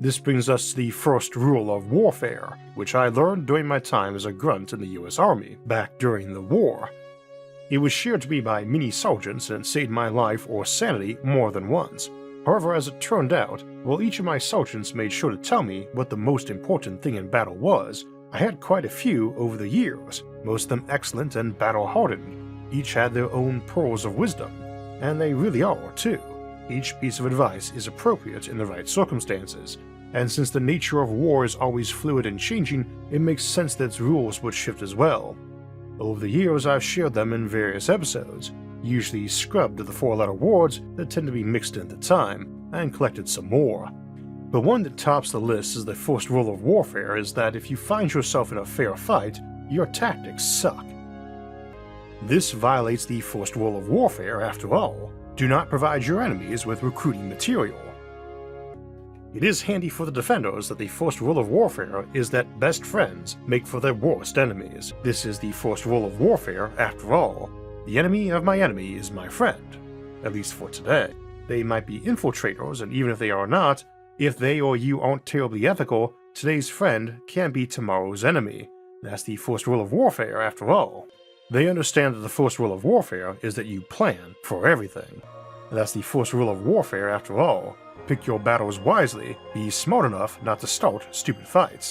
This brings us to the first rule of warfare, which I learned during my time as a grunt in the US Army, back during the war. It was shared to me by many sergeants and it saved my life or sanity more than once. However, as it turned out, while each of my sergeants made sure to tell me what the most important thing in battle was, I had quite a few over the years, most of them excellent and battle-hardened. Each had their own pearls of wisdom, and they really are, too. Each piece of advice is appropriate in the right circumstances, and since the nature of war is always fluid and changing, it makes sense that its rules would shift as well. Over the years, I've shared them in various episodes, usually scrubbed to the four-letter words that tend to be mixed in at the time, and collected some more. But one that tops the list as the first rule of warfare is that if you find yourself in a fair fight, your tactics suck. This violates the first rule of warfare after all. Do not provide your enemies with recruiting material. It is handy for the defenders that the first rule of warfare is that best friends make for their worst enemies. This is the first rule of warfare after all. The enemy of my enemy is my friend, at least for today. They might be infiltrators, and even if they are not, if they or you aren't terribly ethical, today's friend can be tomorrow's enemy. That's the first rule of warfare after all. They understand that the first rule of warfare is that you plan for everything. That's the first rule of warfare after all. Pick your battles wisely, be smart enough not to start stupid fights.